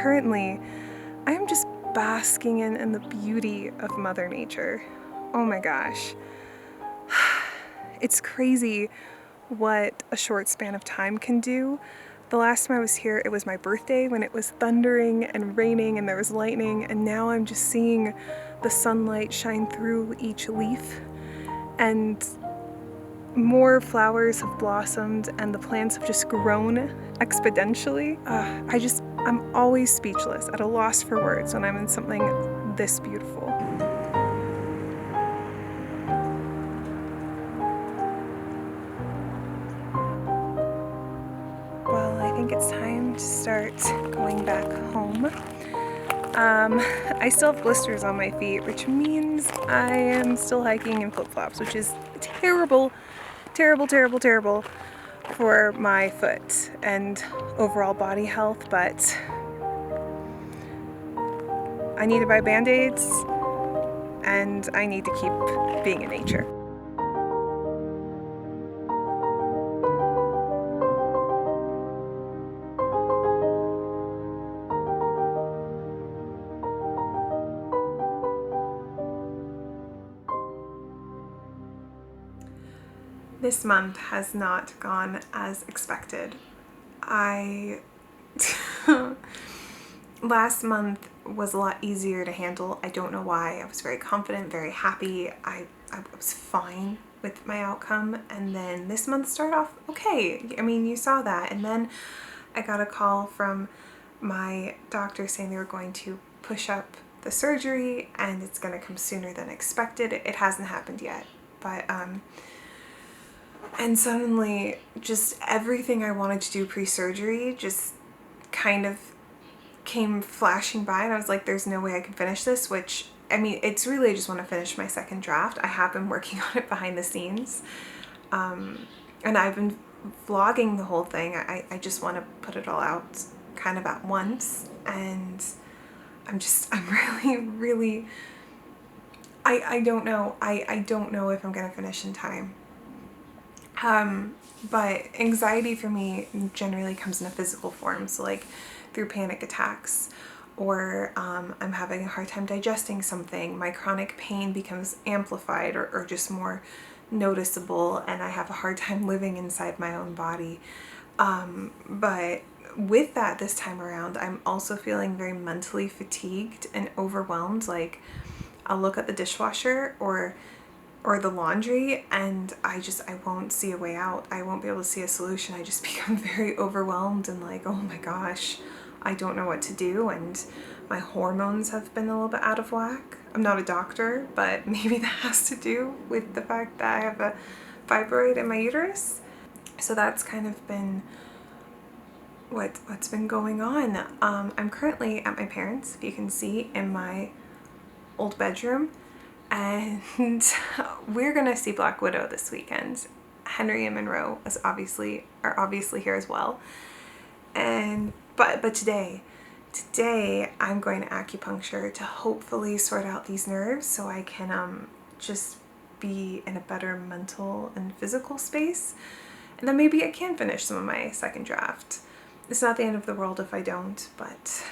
currently I am just basking in the beauty of Mother Nature. Oh my gosh. It's crazy what a short span of time can do. The last time I was here, it was my birthday when it was thundering and raining and there was lightning, and now I'm just seeing the sunlight shine through each leaf, and more flowers have blossomed and the plants have just grown exponentially. I'm always speechless, at a loss for words when I'm in something this beautiful. Well, I think it's time to start going back home. I still have blisters on my feet, which means I am still hiking in flip-flops, which is terrible, terrible, terrible, terrible for my foot and overall body health, but I need to buy Band-Aids and I need to keep being in nature. This month has not gone as expected. Last month was a lot easier to handle. I don't know why. I was very confident, very happy. I was fine with my outcome. And then this month started off okay. I mean, you saw that. And then I got a call from my doctor saying they were going to push up the surgery and it's going to come sooner than expected. It hasn't happened yet, but and suddenly just everything I wanted to do pre-surgery just kind of came flashing by, and I was like, there's no way I can finish this, which, I mean, it's really, I just want to finish my second draft. I have been working on it behind the scenes, and I've been vlogging the whole thing. I just want to put it all out kind of at once, and I'm really, I don't know. I don't know if I'm going to finish in time. But anxiety for me generally comes in a physical form, so like through panic attacks, or I'm having a hard time digesting something, my chronic pain becomes amplified or just more noticeable, and I have a hard time living inside my own body. But with that this time around, I'm also feeling very mentally fatigued and overwhelmed. Like, I'll look at the dishwasher or the laundry and I won't see a way out. I won't be able to see a solution. I just become very overwhelmed and like, oh my gosh, I don't know what to do, and my hormones have been a little bit out of whack. I'm not a doctor, but maybe that has to do with the fact that I have a fibroid in my uterus. So that's kind of been what's been going on. I'm currently at my parents', if you can see, in my old bedroom, and we're gonna see Black Widow this weekend. Henry and Monroe are obviously here as well. And but today I'm going to acupuncture to hopefully sort out these nerves so I can just be in a better mental and physical space, and then maybe I can finish some of my second draft. It's not the end of the world if I don't, but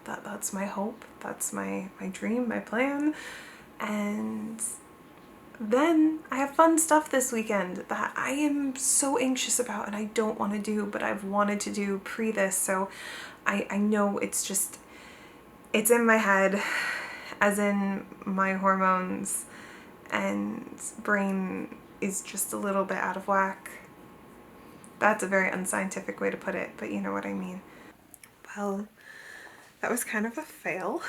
that's my hope, that's my dream, my plan. And then I have fun stuff this weekend that I am so anxious about and I don't want to do, but I've wanted to do pre this, so I know it's in my head, as in my hormones and brain is just a little bit out of whack. That's a very unscientific way to put it, but you know what I mean. Well, that was kind of a fail.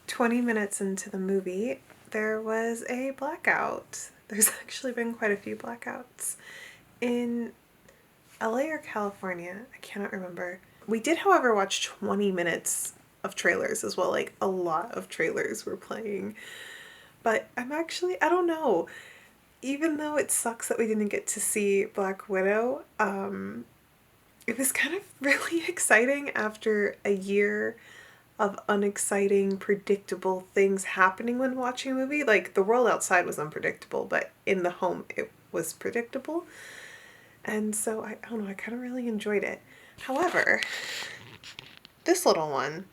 20 minutes into the movie, there was a blackout. There's actually been quite a few blackouts in LA or California. I cannot remember. We did, however, watch 20 minutes of trailers as well. Like, a lot of trailers were playing. But I don't know. Even though it sucks that we didn't get to see Black Widow, it was kind of really exciting after a year of unexciting, predictable things happening when watching a movie. Like, the world outside was unpredictable, but in the home it was predictable. And so I don't know, I kind of really enjoyed it. However, This little one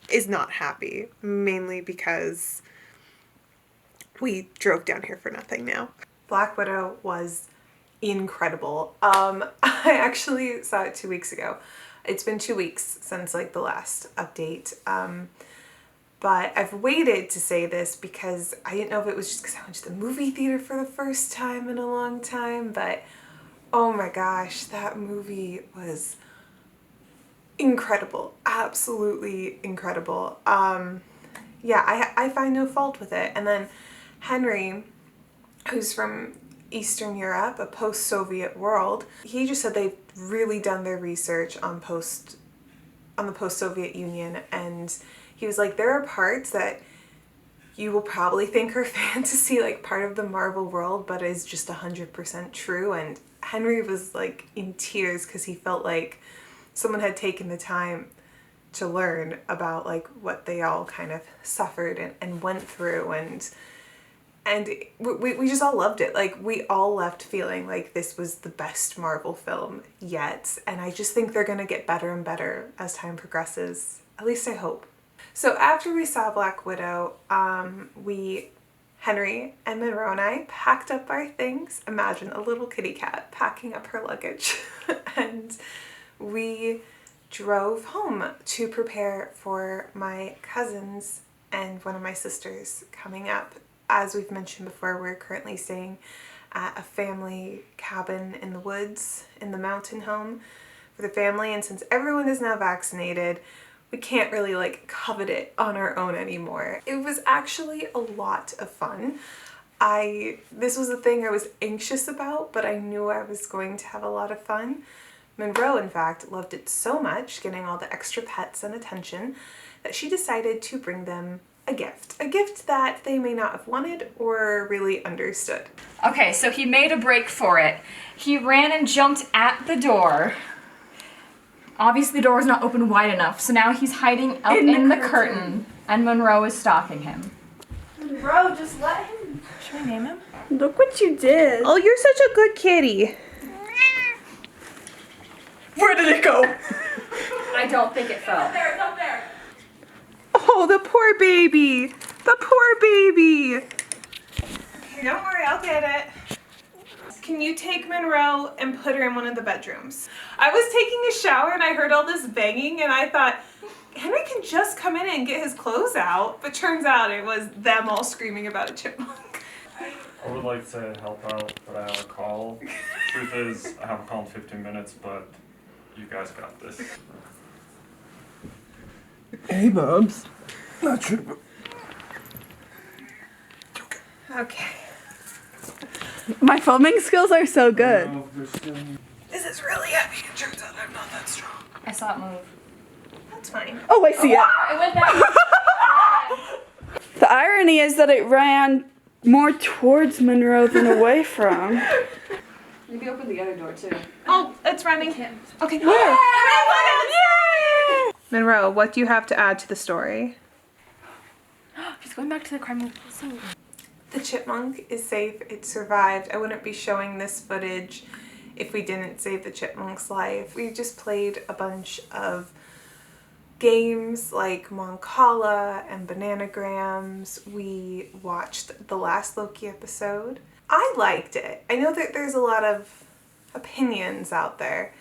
is not happy, mainly because we drove down here for nothing now. Black Widow was incredible. I actually saw it 2 weeks ago. It's been 2 weeks since like the last update. But I've waited to say this because I didn't know if it was just because I went to the movie theater for the first time in a long time, but oh my gosh, that movie was incredible. Absolutely incredible. Yeah, I find no fault with it. And then Henry, who's from Eastern Europe, a post-Soviet world, he just said they've really done their research on the post-Soviet Union, and he was like, there are parts that you will probably think are fantasy, like part of the Marvel world, but is just 100% true. And Henry was like in tears because he felt like someone had taken the time to learn about like what they all kind of suffered and went through, and we just all loved it. Like, we all left feeling like this was the best Marvel film yet, and I just think they're gonna get better and better as time progresses. At least I hope. So after we saw Black Widow, Henry and Monroe and I packed up our things. Imagine a little kitty cat packing up her luggage. And we drove home to prepare for my cousins and one of my sisters coming up. As we've mentioned before, we're currently staying at a family cabin in the woods, in the mountain home for the family. And since everyone is now vaccinated, we can't really like covet it on our own anymore. It was actually a lot of fun. This was a thing I was anxious about, but I knew I was going to have a lot of fun. Monroe, in fact, loved it so much, getting all the extra pets and attention, that she decided to bring them a gift that they may not have wanted or really understood. Okay, so he made a break for it. He ran and jumped at the door. Obviously the door was not open wide enough, so now he's hiding up in the curtain, and Monroe is stalking him. Monroe, just let him. Should I name him? Look what you did. Oh, you're such a good kitty. Where did it go? I don't think it fell. There, it's up there. Oh, the poor baby. The poor baby. Okay, don't worry, I'll get it. Can you take Monroe and put her in one of the bedrooms? I was taking a shower and I heard all this banging and I thought, Henry can just come in and get his clothes out, but turns out it was them all screaming about a chipmunk. I would like to help out, but I have a call. Truth is, I have a call in 15 minutes, but you guys got this. Hey, Bubs. Not sure. Okay. My filming skills are so good. This is really heavy. It turns out I'm not that strong. I saw it move. That's fine. Oh, I see it. It went that way. The irony is that it ran more towards Monroe than away from. Maybe open the other door too. Oh, it's running. Okay. Where? Yay! Monroe, what do you have to add to the story? He's going back to the crime scene. The chipmunk is safe. It survived. I wouldn't be showing this footage if we didn't save the chipmunk's life. We just played a bunch of games like Moncala and Bananagrams. We watched the last Loki episode. I liked it. I know that there's a lot of opinions out there,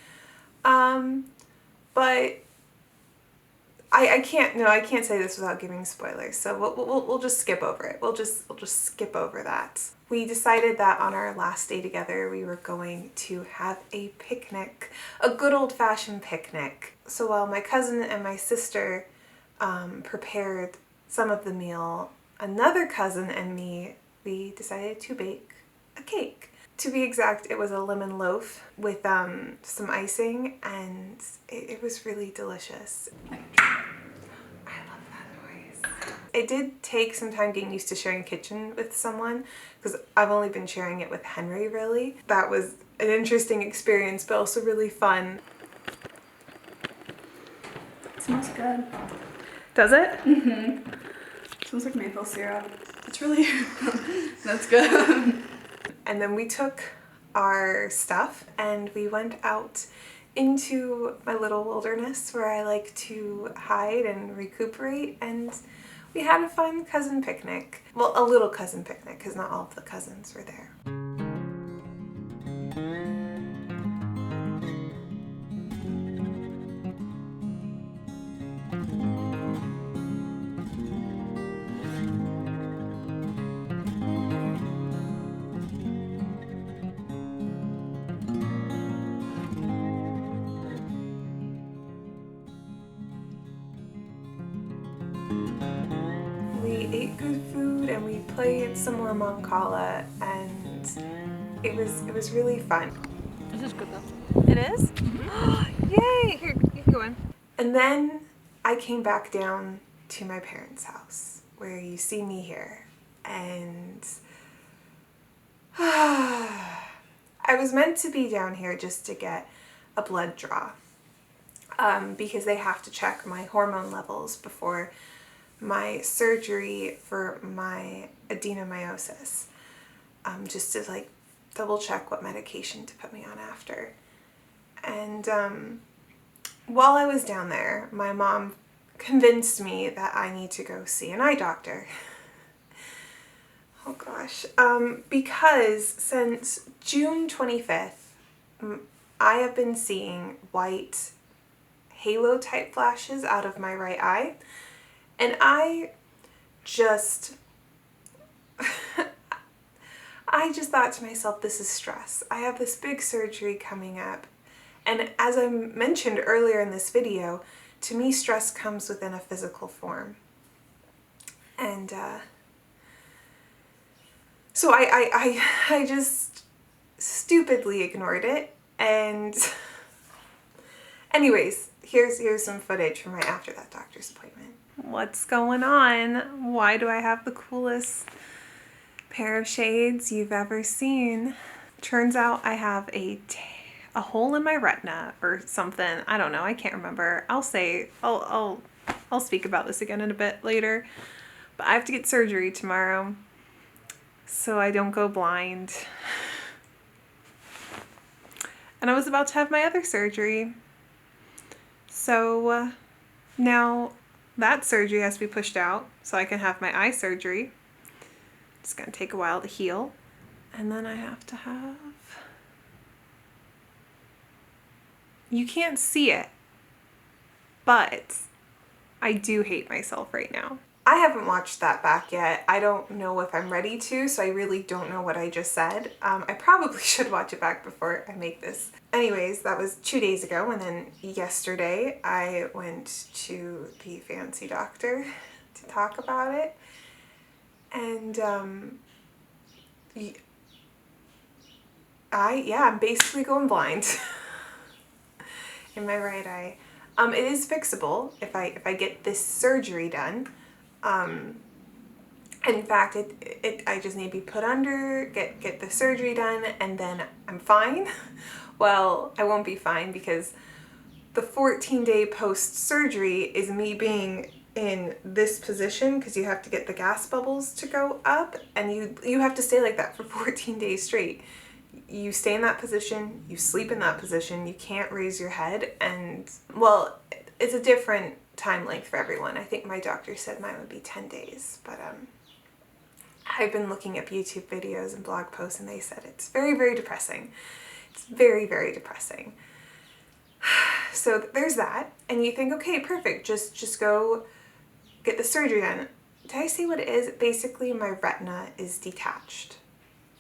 but I can't say this without giving spoilers, so we'll just skip over it. We'll just skip over that. We decided that on our last day together we were going to have a picnic, a good old-fashioned picnic. So while my cousin and my sister prepared some of the meal, another cousin and me, we decided to bake a cake. To be exact, it was a lemon loaf with some icing, and it was really delicious. I love that noise. It did take some time getting used to sharing a kitchen with someone, because I've only been sharing it with Henry, really. That was an interesting experience, but also really fun. It smells good. Does it? Mm-hmm. It smells like maple syrup. It's really, that's good. And then we took our stuff and we went out into my little wilderness where I like to hide and recuperate, and we had a fun cousin picnic. Well, a little cousin picnic, because not all of the cousins were there. We ate good food and we played some more Mancala, and it was really fun. This is good though. It is? Yay! Here, you can go in. And then I came back down to my parents' house, where you see me here, and I was meant to be down here just to get a blood draw, because they have to check my hormone levels before my surgery for my adenomyosis, just to like double check what medication to put me on after. And while I was down there, my mom convinced me that I need to go see an eye doctor. Oh gosh, because since June 25th, I have been seeing white halo type flashes out of my right eye. And I just thought to myself, this is stress. I have this big surgery coming up. And as I mentioned earlier in this video, to me, stress comes within a physical form. And so I just stupidly ignored it. And anyways, here's some footage from right after that doctor's appointment. What's going on? Why do I have the coolest pair of shades you've ever seen? Turns out I have a hole in my retina or something. I don't know. I can't remember. I'll speak about this again in a bit later. But I have to get surgery tomorrow, so I don't go blind. And I was about to have my other surgery. So now that surgery has to be pushed out so I can have my eye surgery. It's going to take a while to heal. And then I have to have... You can't see it, but I do hate myself right now. I haven't watched that back yet. I don't know if I'm ready to, so I really don't know what I just said. I probably should watch it back before I make this. Anyways, that was 2 days ago, and then yesterday I went to the fancy doctor to talk about it. And I'm basically going blind in my right eye. It is fixable if I get this surgery done. In fact, I just need to be put under, get the surgery done, and then I'm fine. Well, I won't be fine because the 14-day post-surgery is me being in this position, because you have to get the gas bubbles to go up, and you have to stay like that for 14 days straight. You stay in that position, you sleep in that position, you can't raise your head, and well, it's a different time length for everyone. I think my doctor said mine would be 10 days, but I've been looking up YouTube videos and blog posts, and they said it's very, very depressing. It's very, very depressing. So there's that, and you think, okay, perfect, just go get the surgery done. Did I say what it is? Basically, my retina is detached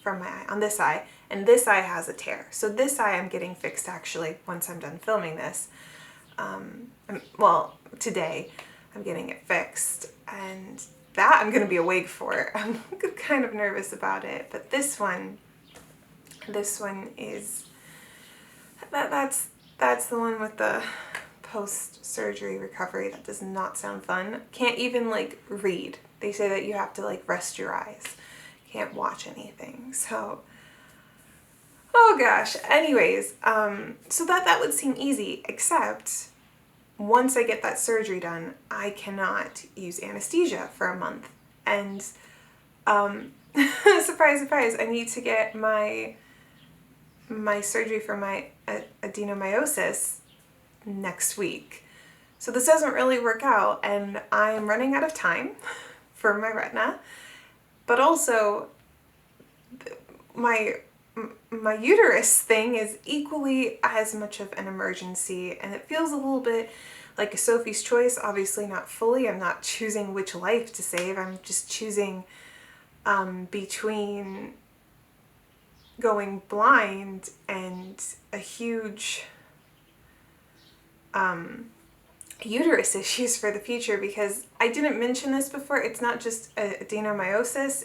from my eye, on this eye, and this eye has a tear. So this eye I'm getting fixed actually once I'm done filming this. Well, today I'm getting it fixed, and that I'm going to be awake for. I'm kind of nervous about it, but this one is, that's the one with the post-surgery recovery. That does not sound fun. Can't even like read. They say that you have to like rest your eyes. Can't watch anything. So, oh gosh. Anyways, so that would seem easy, except once I get that surgery done, I cannot use anesthesia for a month. And surprise, surprise, I need to get my my surgery for my adenomyosis next week. So this doesn't really work out, and I'm running out of time for my retina, but also my uterus thing is equally as much of an emergency, and it feels a little bit like a Sophie's choice. Obviously not fully. I'm not choosing which life to save. I'm just choosing between going blind and a huge uterus issues for the future, because I didn't mention this before. It's not just adenomyosis,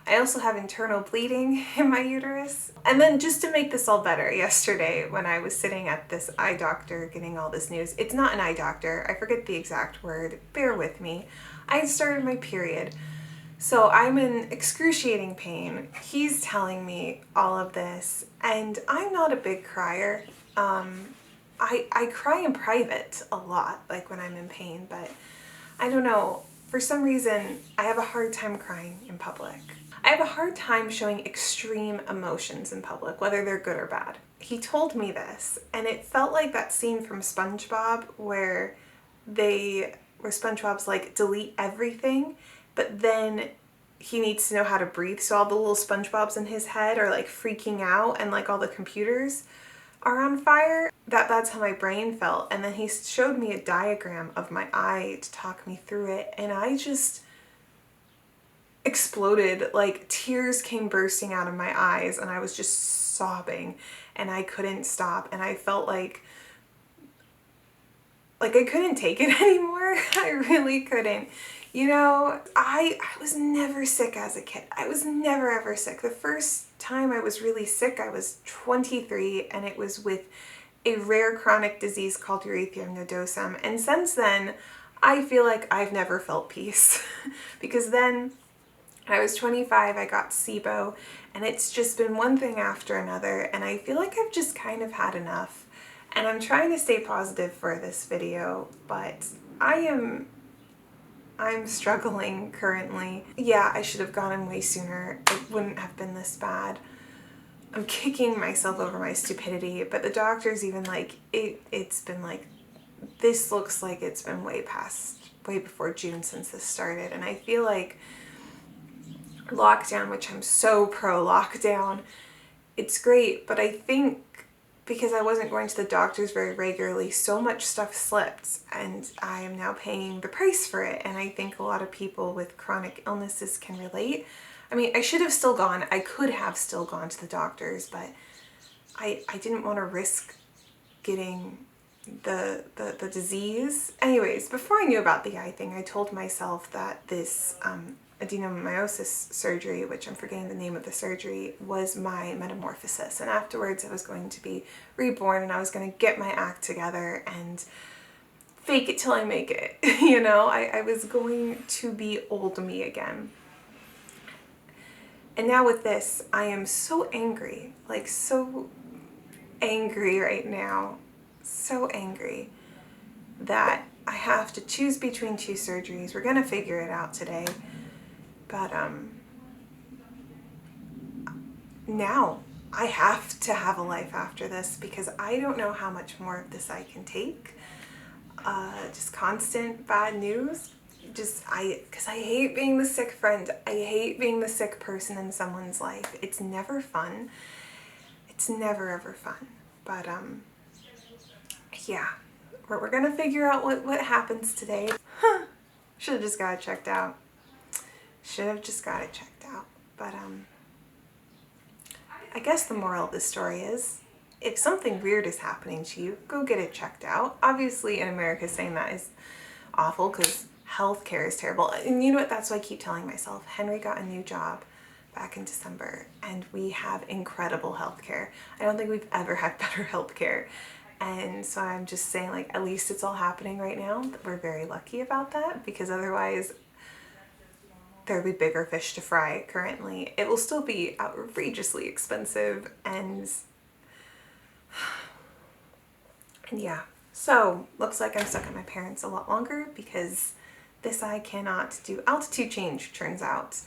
I also have internal bleeding in my uterus. And then just to make this all better, yesterday when I was sitting at this eye doctor getting all this news, it's not an eye doctor, I forget the exact word, bear with me. I had started my period, so I'm in excruciating pain. He's telling me all of this, and I'm not a big crier. I cry in private a lot, like when I'm in pain, but I don't know, for some reason I have a hard time crying in public. I have a hard time showing extreme emotions in public, whether they're good or bad. He told me this, and it felt like that scene from SpongeBob where SpongeBob's like, delete everything, but then he needs to know how to breathe, so all the little SpongeBobs in his head are like freaking out, and like all the computers are on fire. That's how my brain felt. And then he showed me a diagram of my eye to talk me through it, and I just exploded. Like, tears came bursting out of my eyes, and I was just sobbing, and I couldn't stop, and I felt like I couldn't take it anymore. I really couldn't. You know, I was never sick as a kid. I was never ever sick. The first time I was really sick, I was 23, and it was with a rare chronic disease called urethral nodosum. And since then, I feel like I've never felt peace. Because then I was 25, I got SIBO, and it's just been one thing after another, and I feel like I've just kind of had enough. And I'm trying to stay positive for this video, but I'm struggling currently. Yeah, I should have gotten way sooner. It wouldn't have been this bad. I'm kicking myself over my stupidity, but the doctor's even like, it's been like, this looks like it's been way before June since this started. And I feel like lockdown, which I'm so pro lockdown, it's great, but I think because I wasn't going to the doctors very regularly, so much stuff slipped, and I am now paying the price for it. And I think a lot of people with chronic illnesses can relate. I mean, I should have still gone. I could have still gone to the doctors, but I didn't want to risk getting the disease. Anyways, before I knew about the eye thing, I told myself that this adenomyosis surgery, which I'm forgetting the name of the surgery, was my metamorphosis, and afterwards I was going to be reborn, and I was going to get my act together and fake it till I make it. You know, I was going to be old me again. And now with this, I am so angry, like so angry right now, so angry that I have to choose between two surgeries. We're gonna figure it out today. But now I have to have a life after this, because I don't know how much more of this I can take. Just constant bad news. Because I hate being the sick friend. I hate being the sick person in someone's life. It's never fun. It's never ever fun. But yeah, we're gonna figure out what happens today. Should have just got it checked out. Should have just got it checked out. But I guess the moral of the story is, if something weird is happening to you, go get it checked out. Obviously in America, saying that is awful because healthcare is terrible. And you know what, that's what I keep telling myself. Henry got a new job back in December, and we have incredible healthcare. I don't think we've ever had better healthcare. And so I'm just saying, like, at least it's all happening right now. We're very lucky about that, because otherwise there'll be bigger fish to fry currently. It will still be outrageously expensive, and yeah. So looks like I'm stuck at my parents' a lot longer, because this eye cannot do altitude change, turns out.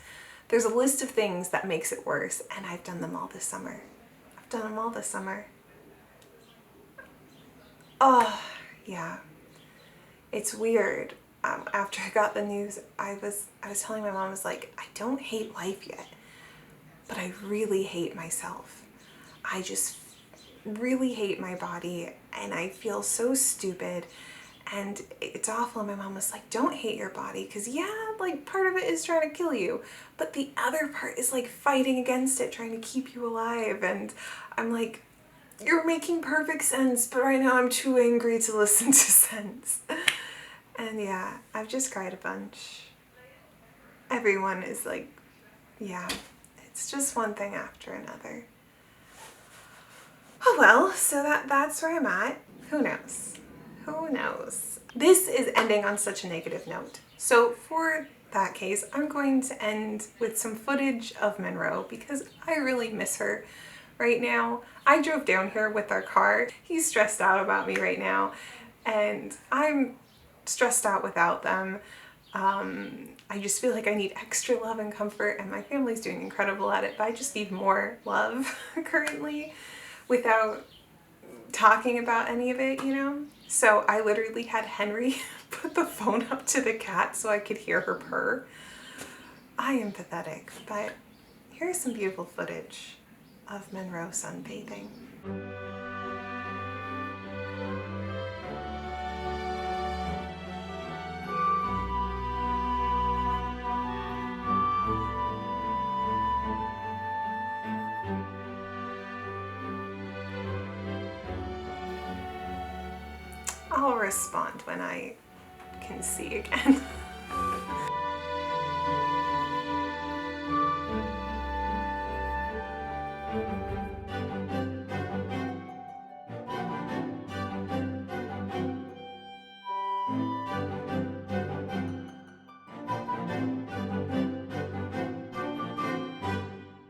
There's a list of things that makes it worse, and I've done them all this summer. I've done them all this summer. Oh, yeah. It's weird. After I got the news, I was telling my mom, I was like, I don't hate life yet, but I really hate myself. I just really hate my body, and I feel so stupid, and it's awful. And my mom was like, don't hate your body, because yeah, like part of it is trying to kill you, but the other part is like fighting against it, trying to keep you alive. And I'm like, you're making perfect sense, but right now I'm too angry to listen to sense. And yeah, I've just cried a bunch. Everyone is like, yeah, it's just one thing after another. Oh well, so that's where I'm at. Who knows? Who knows? This is ending on such a negative note. So for that case, I'm going to end with some footage of Monroe because I really miss her right now. I drove down here with our car. He's stressed out about me right now, and I'm stressed out without them. I just feel like I need extra love and comfort, and my family's doing incredible at it, but I just need more love currently without talking about any of it, you know? So I literally had Henry put the phone up to the cat so I could hear her purr. I am pathetic, but here's some beautiful footage of Monroe sunbathing. I'll respond when I can see again.